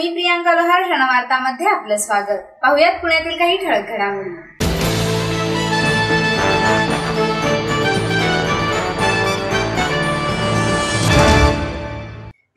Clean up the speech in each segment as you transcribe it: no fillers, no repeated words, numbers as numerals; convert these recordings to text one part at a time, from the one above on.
मी प्रियांका लोहार, क्षणवार्तामध्ये आपलं स्वागत। पाहुयात पुण्यातील काही ठळक घडामोडी।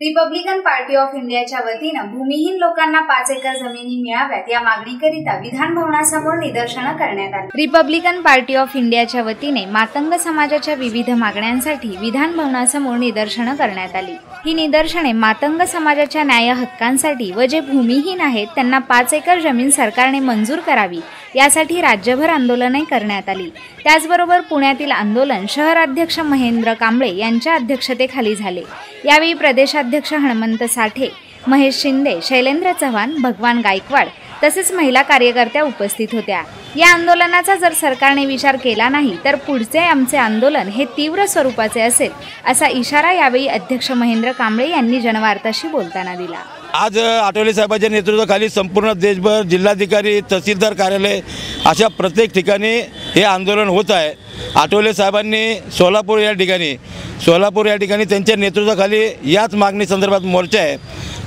रिपब्लिकन पार्टी ऑफ इंडियाच्या वतीनं भूमिहीन लोकांना 5 एकर जमिनी मिळाव्यात या मागणीकरिता विधान भवनासमोर निदर्शनं करण्यात आली। रिपब्लिकन पार्टी ऑफ इंडियाच्या वतीने मातंग समाजाच्या विविध मागण्यांसाठी विधान भवनासमोर निदर्शनं करण्यात आली। ही निदर्शने मातंग समाजाच्या न्याय हक्कांसाठी व जे भूमिहीन आहेत त्यांना 5 एकर जमीन सरकारने मंजूर करावी यासाठी राज्यभर आंदोलने करण्यात आली। त्याचबरोबर पुण्यातील आंदोलन शहराध्यक्ष महेंद्र कांबळे यांच्या अध्यक्षतेखाली झाले। यावेळी प्रदेशाध्यक्ष हनुमंत साठे, महेश शिंदे, शैलेंद्र चव्हाण, भगवान गायकवाड तसेच महिला कार्यकर्त्या उपस्थित होत्या। या आंदोलनाचा जर सरकारने विचार केला नाही तर पुढचे आमचे आंदोलन हे तीव्र स्वरूपाचे असेल असा इशारा यावेळी अध्यक्ष महेंद्र कांबळे यांनी जनवार्ताशी बोलताना दिला। आज आठवले साहेबांच्या नेतृत्वाखाली संपूर्ण देशभर जिल्हाधिकारी, तहसीलदार कार्यालय अशा प्रत्येक ठिकाणी हे आंदोलन होत आहे। आठवले साहेबांनी सोलापूर या ठिकाणी त्यांच्या नेतृत्वाखाली याच मागणी संदर्भात मोर्चा आहे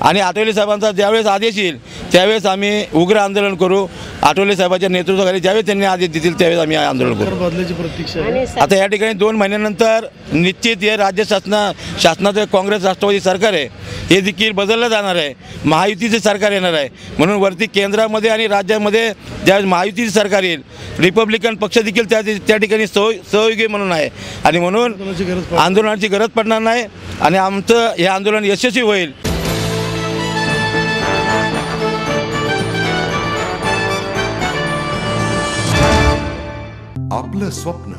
आणि आठवले साहेबांचा ज्यावेळेस आदेश येईल त्यावेळेस आम्ही उग्र आंदोलन करू। आठवले साहेबांच्या नेतृत्वाखाली ज्यावेळेस त्यांनी आदेश देतील त्यावेळेस आम्ही आंदोलन करू। बदलाची प्रतीक्षा आहे। आता या ठिकाणी 2 महिन्यानंतर निश्चित हे राज्य शासनाचं काँग्रेस राष्ट्रवादी सरकार आहे हे देखील बदललं जाणार आहे। महायुतीचे सरकार येणार आहे म्हणून वरती केंद्रामध्ये आणि राज्यामध्ये ज्यावेळेस महायुतीचे सरकार येईल रिपब्लिकन पक्ष देखील त्या ठिकाणी सहयोगी म्हणून आहे आणि म्हणून आंदोलनाची गरज पडणार नाही आणि आमचं हे आंदोलन यशस्वी होईल। आपलं स्वप्न,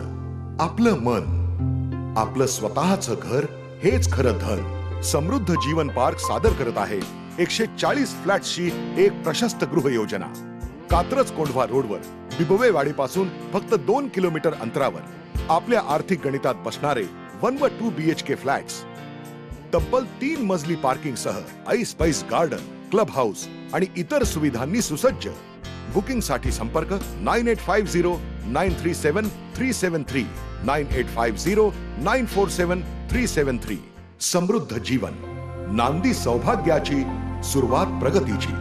आपलं मन, आपलं स्वतःचं घर हेच खरं धन। समृद्ध जीवन पार्क सादर करत आहे 140 फ्लॅट्सची एक प्रशस्त गृह योजना। कात्रज कोंढवा रोडवर बिबवेवाडीपासून फक्त 2 किलोमीटर अंतरावर आपल्या आर्थिक गणितात बसणारे 1 व 2 BHK फ्लॅट्स, तब्बल 3 मजली पार्किंग सह ऐस-पैस गार्डन, क्लब हाऊस आणि इतर सुविधांनी सुसज्ज। बुकिंग साठी संपर्क 9850 937 373 9850 947 373। समृद्ध जीवन, नांदी सौभाग्याची, सुरुवात प्रगतीची।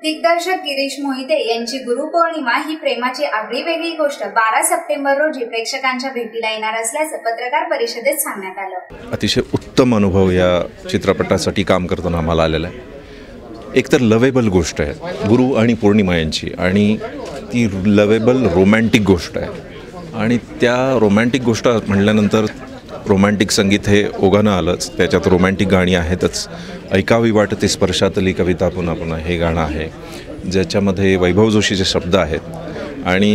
दिग्दर्शक गिरीश मोहिते यांची गुरुपौर्णिमा ही प्रेमाची आगळीवेगळी गोष्ट 12 सप्टेंबर रोजी प्रेक्षकांच्या भेटीला येणार असल्याचं पत्रकार परिषदेत सांगण्यात आलं। अतिशय उत्तम अनुभव या चित्रपटासाठी काम करताना आम्हाला आलेला आहे। एकतर लवेबल गोष्ट आहे गुरु आणि पौर्णिमा यांची आणि ती लवेबल रोमॅन्टिक गोष्ट आहे आणि त्या रोमॅन्टिक गोष्ट म्हटल्यानंतर रोमॅन्टिक संगीत हे ओघानं आलंच। त्याच्यात रोमॅन्टिक गाणी आहेतच। ऐकावी वाटते स्पर्शातली कविता पुन्हा पुन्हा हे गाणं आहे ज्याच्यामध्ये वैभव जोशीचे शब्द आहेत आणि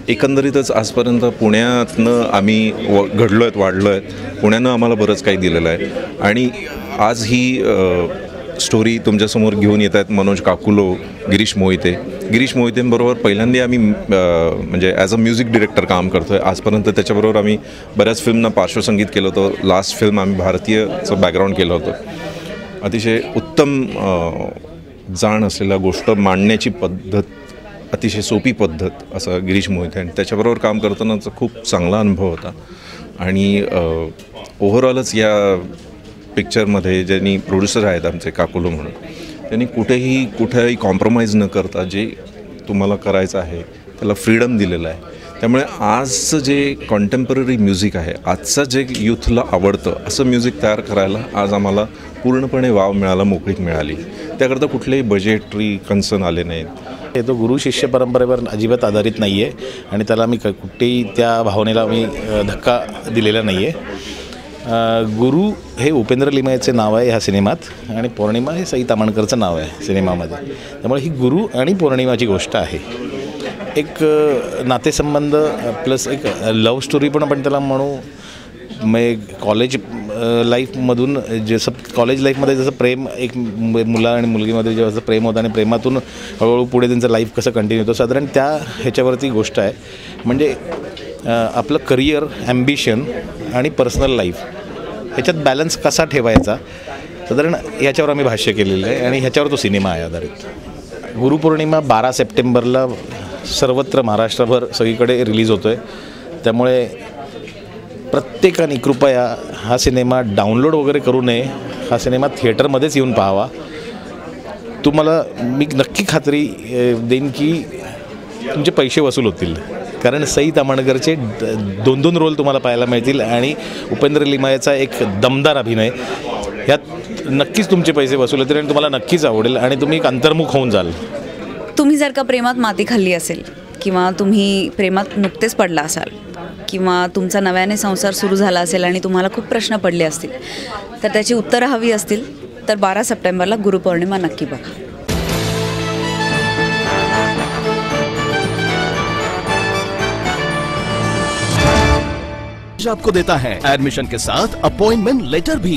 एकंदरीतच आजपर्यंत पुण्यातनं आम्ही घडलो आहेत, वाढलो आहेत। पुण्यानं आम्हाला बरंच काही दिलेलं आहे आणि आज ही स्टोरी तुमच्यासमोर घेऊन येत आहेत मनोज काकुलो, गिरीश मोहितेंबरोबर पहिल्यांदा आम्ही म्हणजे ॲज अ म्युझिक डिरेक्टर काम करतो आहे। आजपर्यंत त्याच्याबरोबर आम्ही बऱ्याच फिल्मना पार्श्वसंगीत केलं होतं। लास्ट फिल्म आम्ही भारतीयचं बॅकग्राऊंड केलं होतं। अतिशय उत्तम जाण असलेल्या गोष्ट मांडण्याची पद्धत, अतिशय सोपी पद्धत असं गिरीश मोहिते आणि त्याच्याबरोबर काम करतानाचा खूप चांगला अनुभव होता आणि ओव्हरऑलच या पिक्चरमध्ये ज्यांनी प्रोड्युसर आहेत आमचे काकुलो म्हणून त्यांनी कुठेही कॉम्प्रोमाइज न करता जे तुम्हाला करायचं आहे त्याला फ्रीडम दिलेलं आहे। त्यामुळे आजचं जे कॉन्टेम्पररी म्युझिक आहे, आजचं जे यूथला आवडतं असं म्युझिक तयार करायला आज आम्हाला पूर्णपणे वाव मिळाला, मोकळीक मिळाली। त्याकरता कुठलेही बजेटरी कन्सर्न आले नाहीत। हे तो गुरु शिष्य परंपरेवर अजिबात आधारित नाही आहे आणि त्याला मी कुठेही त्या भावनेला मी धक्का दिलेला नाही आहे। गुरु हे उपेंद्र लिमयेचे नाव आहे ह्या सिनेमात आणि पौर्णिमा हे सई तामणकरचं नाव आहे सिनेमामध्ये। त्यामुळे ही गुरु आणि पौर्णिमाची गोष्ट आहे। एक नातेसंबंध प्लस एक लव्ह स्टोरी पण आपण त्याला म्हणू। मग कॉलेज लाईफमधून जसं कॉलेज लाईफमध्ये जसं प्रेम एक मुला आणि मुलगीमध्ये जसं प्रेम होतं आणि प्रेमातून हळूहळू पुढे त्यांचं लाईफ कसं कंटिन्यू होतं साधारण त्या ह्याच्यावरती गोष्ट आहे। म्हणजे आपलं करिअर, ॲम्बिशन आणि पर्सनल लाईफ ह्याच्यात बॅलन्स कसा ठेवायचा साधारण ह्याच्यावर आम्ही भाष्य केलेलं आहे आणि ह्याच्यावर तो सिनेमा आहे आधारित। गुरुपौर्णिमा 12 सप्टेंबरला सर्वत्र महाराष्ट्रभर सगळीकडे रिलीज होतो आहे। त्यामुळे प्रत्येकाने कृपया हा सिनेमा डाउनलोड वगैरे करू नये. हा सिनेमा थिएटरमध्येच येऊन पाहावा. तुम्हाला मी नक्की खात्री देईन की तुमचे पैसे वसूल होतील, कारण सई ताम्हणकरचे 2-2 रोल तुम्हाला पाहायला मिळतील आणि उपेंद्र लिमायेचा एक दमदार अभिनय. ह्यात नक्कीच तुमचे पैसे वसूल होतील आणि तुम्हाला नक्कीच आवडेल आणि तुम्ही एक अंतर्मुख होऊन जाल. तुम्ही जर का प्रेमात माती खाल्ली असेल किंवा तुम्ही प्रेमात नुकतेच पडला असाल किंवा तुमचा नव्याने संसार सुरू झाला असेल आणि तुम्हाला खूप प्रश्न पडले असतील, तर त्याची उत्तरं हवी असतील तर 12 सप्टेंबरला गुरुपौर्णिमा नक्की बघा. आपको देता है एडमिशन के साथ अपॉइंटमेंट लेटर भी.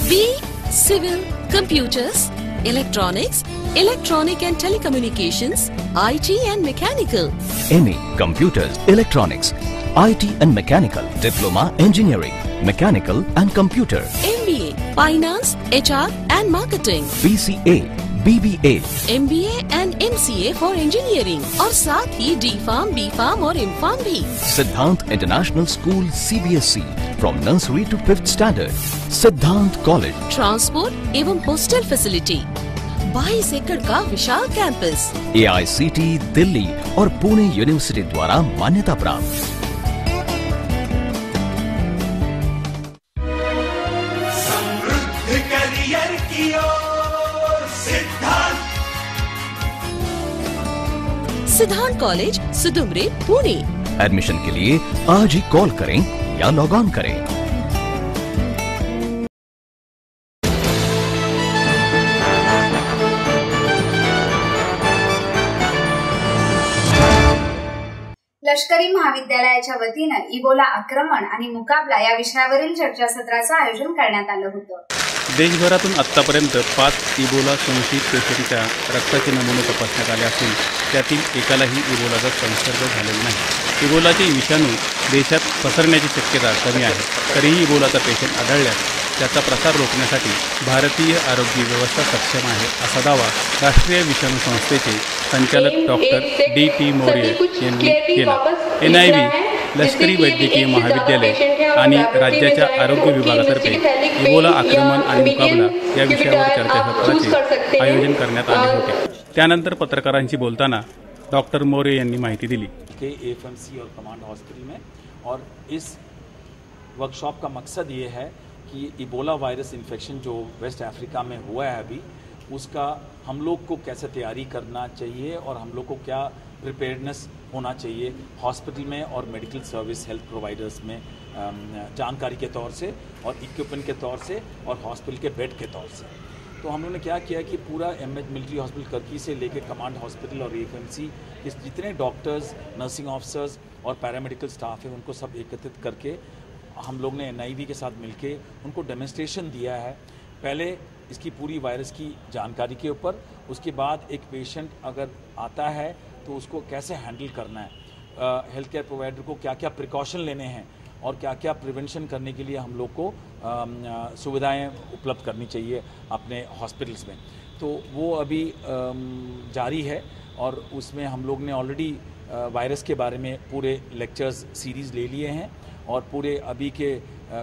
B civil, computers, electronics, electronic and telecommunications, IT and mechanical. MA computers, electronics, IT and mechanical. Diploma engineering, mechanical and computer. MBA finance, HR and marketing. BCA, BBA, MBA and MCA for engineering और साथ ही D.Pharm, B.Pharm और M.Pharm भी. Siddhant international school CBSE from nursery to 5th standard. Siddhant college. Transport एवं hostel facility. 22 एकड़ का विशाल campus. AICT Delhi और Pune university द्वारा मान्यता प्राप्त. सिद्धांत कॉलेज, सुदुमरे, पुणे. एडमिशन के लिए आज ही कॉल करें या लॉग ऑन करें. लष्करी महाविद्यालयाच्या वतीनं इबोला आक्रमण आणि मुकाबला या विषयावरील चर्चासत्राचं आयोजन करण्यात आलं होतं. देशभरातून आत्तापर्यंत 5 इबोला संशयित पेशंटच्या रक्ताचे नमुने तपासण्यात आले असून त्यातील एकालाही इबोलाचा संसर्ग झालेला नाही. इबोलाचे विषाणू देशात पसरण्याची शक्यता कमी आहे. तरीही इबोलाचा पेशंट आढळल्यास त्याचा प्रसार रोखण्यासाठी भारतीय आरोग्य व्यवस्था सक्षम आहे, असा दावा राष्ट्रीय विषाणू संस्थेचे संचालक डॉक्टर D.T. मोरे यांनी केला. NIV, लष्करी वैद्यकीय महाविद्यालय आणि राज्याच्या आरोग्य विभागातर्फे इबोला आक्रमण आणि मुकाबला या विषयावर चर्चासत्राचे आयोजन करण्यात आले होते. त्यानंतर पत्रकारांशी बोलताना डॉक्टर मोरे यांनी माहिती दिली. AFMC और कमांड हॉस्पिटल में, और इस वर्कशॉप का मकसद ये है कि इबोला वायरस इन्फेक्शन जो वेस्ट अफ्रीका में हुआ है अभी, उसका हम लोग को कैसे तैयारी करना चाहिए और हम लोग को क्या प्रिपेयर्डनेस होना चाहिए हॉस्पिटल में और मेडिकल सर्विस हेल्थ प्रोवाइडर्स में, जानकारी के तौर से और इक्विपमेंट के तौर से और हॉस्पिटल के बेड के तौर से. तो हम लोगों ने क्या किया कि पूरा MH मिलिट्री हॉस्पिटल कर्की से लेकर कमांड हॉस्पिटल और AFMC के जितने डॉक्टर्स, नर्सिंग ऑफिसर्स और पैरामेडिकल स्टाफ है, उनको सब एकत्रित करके हम लोग ने NIV के साथ मिलके उनको डेमोन्स्ट्रेशन दिया है. पहले इसकी पूरी वायरस की जानकारी के ऊपर, उसके बाद एक पेशेंट अगर आता है तो उसको कैसे हैंडल करना है, हेल्थ केयर प्रोवाइडर को क्या क्या प्रिकॉशन लेने हैं और क्या क्या प्रिवेंशन करने के लिए हम लोग को सुविधाएं उपलब्ध करनी चाहिए अपने हॉस्पिटल्स में. तो वो अभी जारी है और उसमें हम लोग ने ऑलरेडी वायरस के बारे में पूरे लेक्चर्स सीरीज़ ले लिए हैं और पूरे अभी के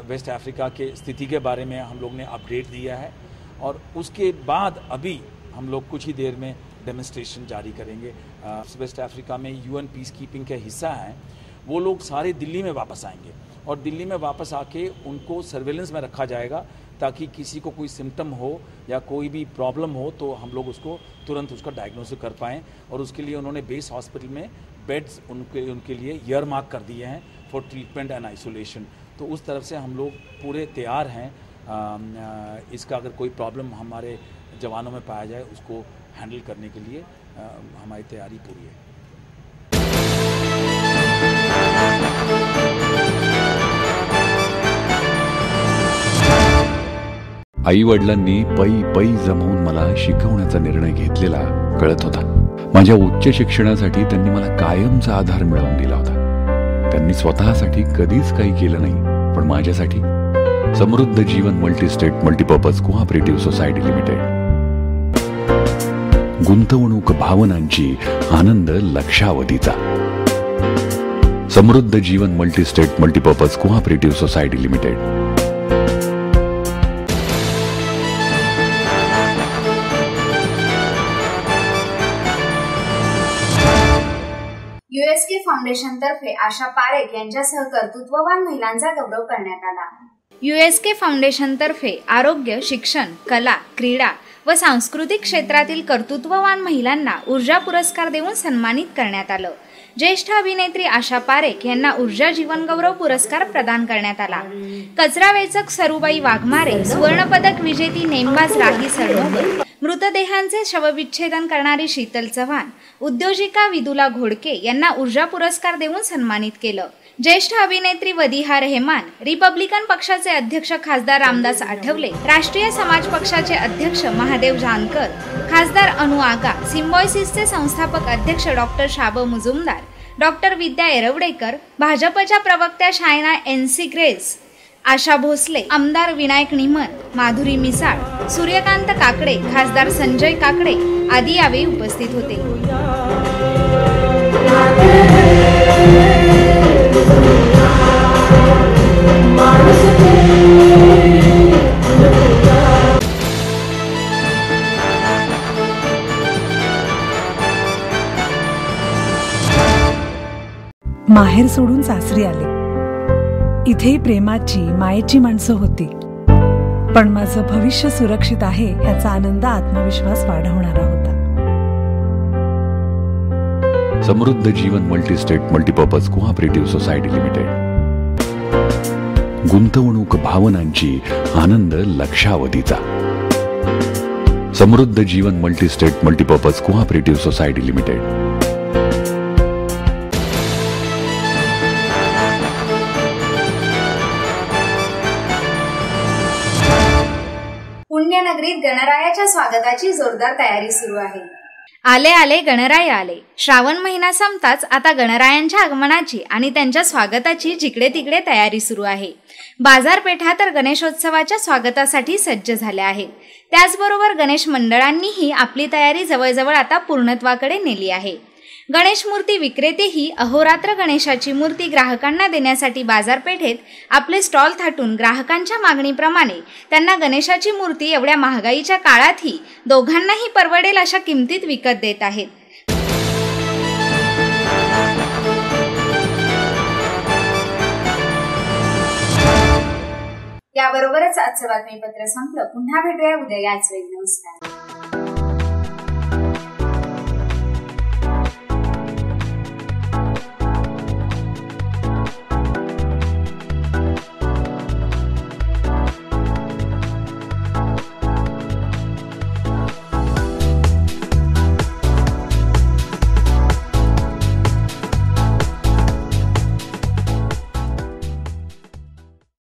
वेस्ट अफ्रीका के स्थिति के बारे में हम लोग ने अपडेट दिया है. और उसके बाद अभी हम लोग कुछ ही देर में डेमोन्स्ट्रेशन जारी करेंगे. वेस्ट अफ्रीका में UN पीस कीपिंग के हिस्सा हैं, वो लोग सारे दिल्ली में वापस आएंगे और दिल्ली में वापस आके उनको सर्वेलेंस में रखा जाएगा ताकि किसी को कोई सिम्टम हो या कोई भी प्रॉब्लम हो तो हम लोग उसको तुरंत उसका डायग्नोसिस कर पाएँ. और उसके लिए उन्होंने बेस हॉस्पिटल में बेड्स उनके लिए ईयर मार्क कर दिए हैं फॉर ट्रीटमेंट एंड आइसोलेशन. तो उस तरफ से हम लोग पूरे तैयार हैं. इसका अगर कोई प्रॉब्लम हमारे जवानों में पाया जाए उसको हैंडल करने के लिए हमारी तैयारी पूरी है. आई वडिलांनी पै जमवून मला शिकवण्याचा निर्णय घेतलेला कळत होता. माझ्या उच्च शिक्षणासाठी त्यांनी मला कायमचा आधार मिळवून दिला होता. त्यांनी स्वतःसाठी कधीच काही केलं नाही, पण माझ्यासाठी Samruddha Jeevan multistate multipurpose cooperative society limited. गुंतवणूक भावनांची, आनंद लक्षावधीचा. Samruddha Jeevan multistate multipurpose cooperative society limited. USK foundation तर्फे आशा पारेख यांच्यासह कर्तृत्ववान महिलांचा गौरव करण्यात आला. USK फाउंडेशन तर्फे आरोग्य, शिक्षण, कला, क्रीडा व सांस्कृतिक क्षेत्रातील कर्तृत्ववान महिलांना ऊर्जा पुरस्कार देऊन सन्मानित करण्यात आलं. ज्येष्ठ अभिनेत्री आशा पारेख यांना ऊर्जा जीवन गौरव पुरस्कार प्रदान करण्यात आला. कचरा वेचक सरुबाई वाघमारे, सुवर्णपदक विजेती नेमबाज राही सरनोबत, मृतदेहांचे शवविच्छेदन करणारी शीतल चव्हाण, उद्योजिका विदुला घोडके यांना ऊर्जा पुरस्कार देऊन सन्मानित केलं. ज्येष्ठ अभिनेत्री वदिहा रेहमान, रिपब्लिकन पक्षाचे अध्यक्ष खासदार रामदास आठवले, राष्ट्रीय समाज पक्षाचे अध्यक्ष महादेव जानकर, खासदार अनु आगा, सिम्बॉयसिसचे संस्थापक अध्यक्ष डॉक्टर शाब मुजुमदार, डॉक्टर विद्या एरवडेकर, भाजपच्या प्रवक्त्या शायना NC ग्रेस, आशा भोसले, आमदार विनायक निमन, माधुरी मिसाळ, सूर्यकांत काकडे, खासदार संजय काकडे आदी यावेळी उपस्थित होते. माहेर सोडून सासरी आले. इथेही प्रेमाची, मायेची माणसं होती. पण माझं भविष्य सुरक्षित आहे याचा आनंद, आत्मविश्वास वाढवणारा होता. Samruddha Jeevan multistate multipurpose cooperative society limited. गुंतवणूक भावनांची, आनंद लक्षावधीचा. Samruddha Jeevan multistate multipurpose cooperative society limited. पुण्यनगरीत गणरायाच्या स्वागताची जोरदार तयारी सुरू आहे. आले आले गणराय आले. श्रावण महिना संपताच आता गणरायांच्या आगमनाची आणि त्यांच्या स्वागताची जिकडे तिकडे तयारी सुरू आहे. बाजारपेठा तर गणेशोत्सवाच्या स्वागतासाठी सज्ज झाल्या आहेत. त्याचबरोबर गणेश मंडळांनीही आपली तयारी जवळजवळ आता पूर्णत्वाकडे नेली आहे. गणेश मूर्ती विक्रेतेही अहोरात्र गणेशाची मूर्ती ग्राहकांना देण्यासाठी बाजारपेठेत आपले स्टॉल थाटून ग्राहकांच्या मागणीप्रमाणे त्यांना गणेशाची मूर्ती एवढ्या महागाईच्या काळातही दोघांनाही परवडेल अशा किमतीत विकत देत आहेत. याबरोबरच आजचं बातमीपत्र संपलं. पुन्हा भेटूया उद्या याच वेळी. नमस्कार.